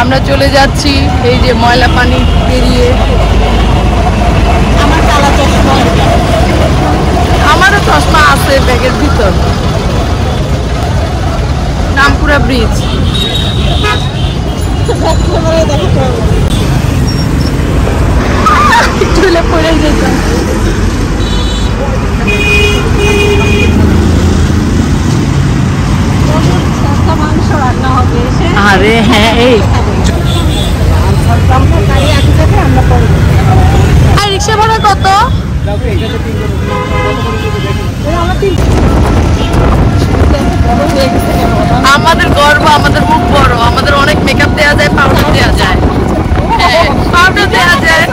আমরা চলে যাচ্ছি এই যে ময়লা পানি পেরিয়ে। আমার কালা চশমা, আমারও চশমা আছে ব্যাগের ভিতর। নামপুরা ব্রিজ চলে পড়ে যেতাম। মাংস রান্না হবে। আরে হ্যাঁ, এই রিক্সা ভাড়া কত? আমাদের গর্ব, আমাদের মুখ বড়, আমাদের অনেক মেকআপ দেওয়া যায়, পাউডার দেওয়া যায়, পাউডার দেওয়া যায়।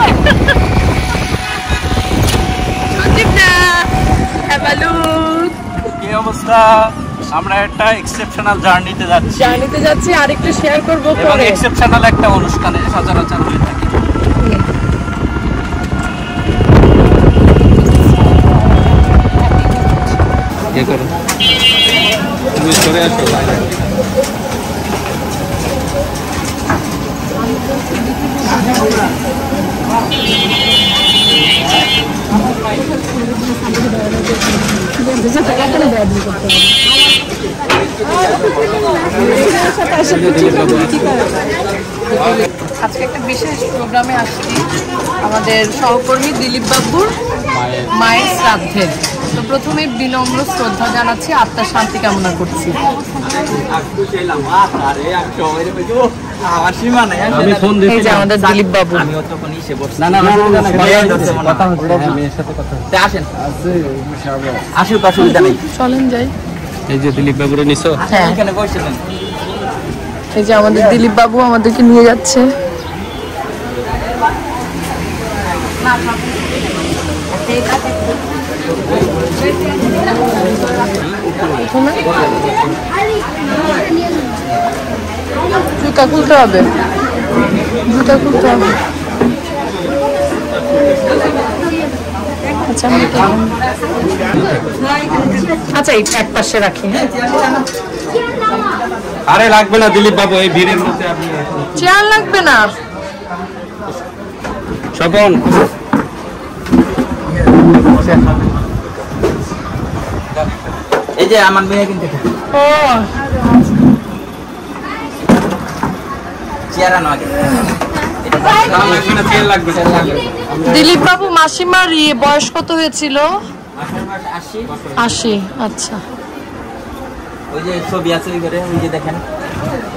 কি অবস্থা? আমরা একটা এক্সেপশনাল জার্নিতে যাচ্ছি আর একটু শেয়ার করবো এবং এক্সেপশনাল একটা অনুষ্ঠানে সচরাচর হয়ে থাকে। কে করো তুমি সরে আসো। আজকে একটা বিশেষ প্রোগ্রামে আসছি আমাদের সহকর্মী দিলীপ বাবুর মায়ের শ্রাদ্ধে। তো প্রথমে বিনম্র শ্রদ্ধা জানাচ্ছি, আত্মার শান্তি কামনা করছি। এই যে আমাদের দিলীপ বাবু। চলেন যাই। এই যে দিলীপ বাবুরে নিছো। এই যে আমাদের দিলীপ বাবু আমাদেরকে নিয়ে যাচ্ছে। জুতা খুলতে হবে, জুতা খুলতে হবে। আচ্ছা আচ্ছা, এই এক পাশে রাখি। আরে লাগবে না দিলীপ বাবু, এই ভিড়ের মধ্যে আপনি চেয়ার লাগবে না। স্বপন এই যে আমার মেয়ে কিন্তু ও চেয়ার আনো আগে। দিলীপ বাবু মাসিমার বয়স কত হয়েছিল? 80। আচ্ছা, ওই যে ছবি আছে ওই ঘরে, ওই যে দেখেন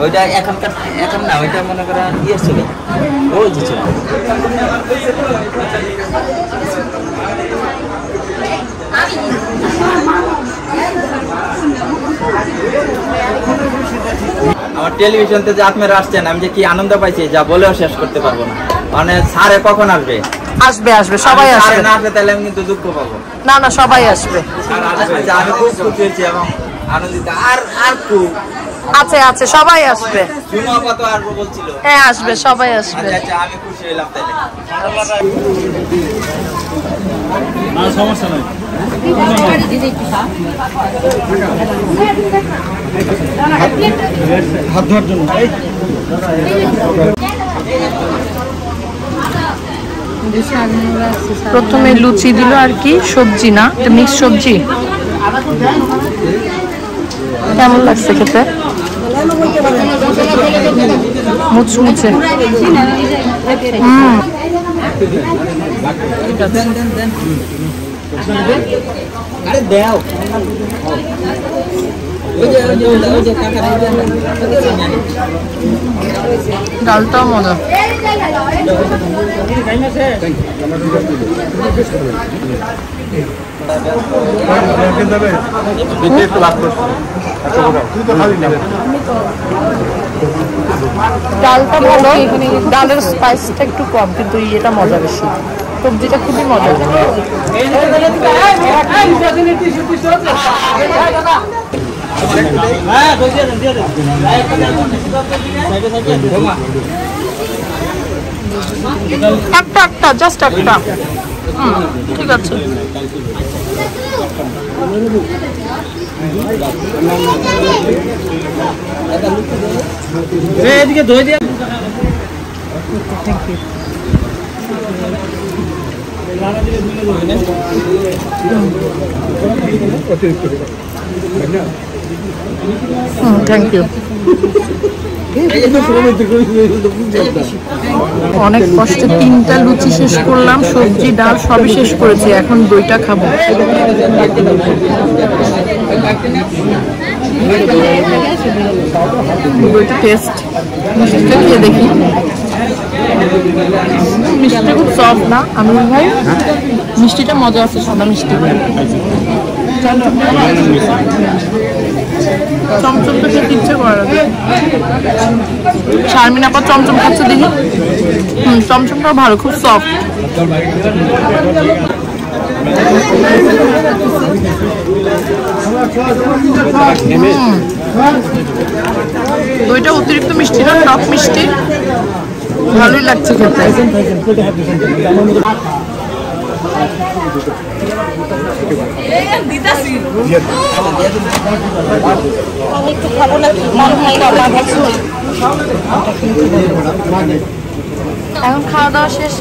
ওইটা এখনকার, এখন না, ওইটা মনে করেন ইয়ের ছবি, ওই যে ছবি। আমার টেলিভিশনতে যে আপনারা আসছেন, আমি যে কি আনন্দ পাইছি যা বলেও শেষ করতে পারবো না। মানে স্যারে কখন আসবে? আসবে আসবে, সবাই আসবে। না আসবে তাহলে আমি কিন্তু দুঃখ পাবো। না না, সবাই আসবে। আমি খুব খুশি হয়েছি এবং আনন্দিত। আর খুব আছে আছে, সবাই আসবে। কত আসবো বলছিল? হ্যাঁ আসবে, সবাই আসবে। আচ্ছা, আমি খুশি হলাম তাহলে। সমস্যা নাই। হাত ধোয়ার জন্য প্রথমে লুচি দিল আর কি, সবজি না, মিক্স সবজি। কেমন লাগছে খেতে? মুচমুচে। আরে দেও ডালটাও মজা। ডালটা ভালো, ডালের স্পাইসটা একটু কম, কিন্তু এটা মজা বেশি। সবজিটা খুবই মজা। একটা একটা, জাস্ট একটা। ঠিক আছে। এদিকে ধুয়ে দিয়ে থ্যাংক ইউ। অনেক কষ্টে 3টা লুচি শেষ করলাম, সবজি ডাল সবই শেষ করেছি, এখন দইটা খাবো। দইটা টেস্ট, মিষ্টিটা খেয়ে দেখি। মিষ্টিটা খুব সফট না আমি ভাই, মিষ্টিটা মজা আছে, সাদা মিষ্টি। চমচম তো খেতে ইচ্ছে করে, শারমিন আপা চমচম খাচ্ছে দেখি। চমচমটাও ভালো, খুব সফট। দইটা অতিরিক্ত মিষ্টি না, টক মিষ্টি, ভালোই লাগছে খেতে। এখন খাওয়া দাওয়া শেষ,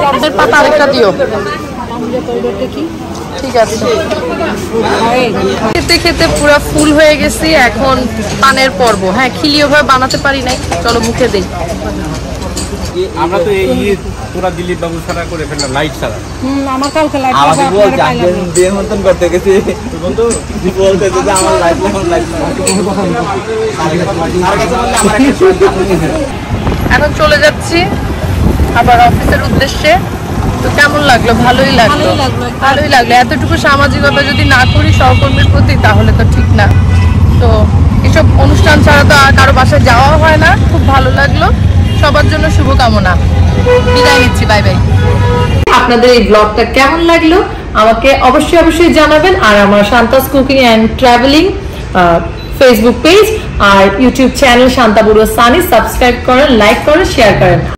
আমাদের পাতা আরেকটা দিও। ঠিক আছে, খেতে খেতে পুরো ফুল হয়ে গেছি, এখন পানের পর্ব। হ্যাঁ, খিলি ওভাবে বানাতে পারি নাই, চলো মুখে দেই। আমরা তো এই পুরা দিলীপ বাবু ছাড়া করে ফেললাম, লাইট ছাড়া। আমার কালকে লাইট বিয়ের মতন করতে গেছি, বলতে যে আমার লাইট এখন চলে যাচ্ছি আবার অফিসের উদ্দেশ্যে। তো কেমন লাগলো? ভালোই লাগলো, ভালোই লাগলো। এতটুকু সামাজিকতা যদি না করি সহকর্মীর প্রতি, তাহলে তো ঠিক না। তো এসব অনুষ্ঠান ছাড়া তো আর কারো বাসায় যাওয়া হয় না। খুব ভালো লাগলো, সবার জন্য শুভকামনা। বিদায় নিচ্ছি, বাই বাই। আপনাদের এই ব্লগটা কেমন লাগলো আমাকে অবশ্যই জানাবেন। আর আমার Shanta's cooking and travelling Facebook page আর YouTube channel Shanta Barua Sunny subscribe করেন, লাইক করেন, শেয়ার করেন।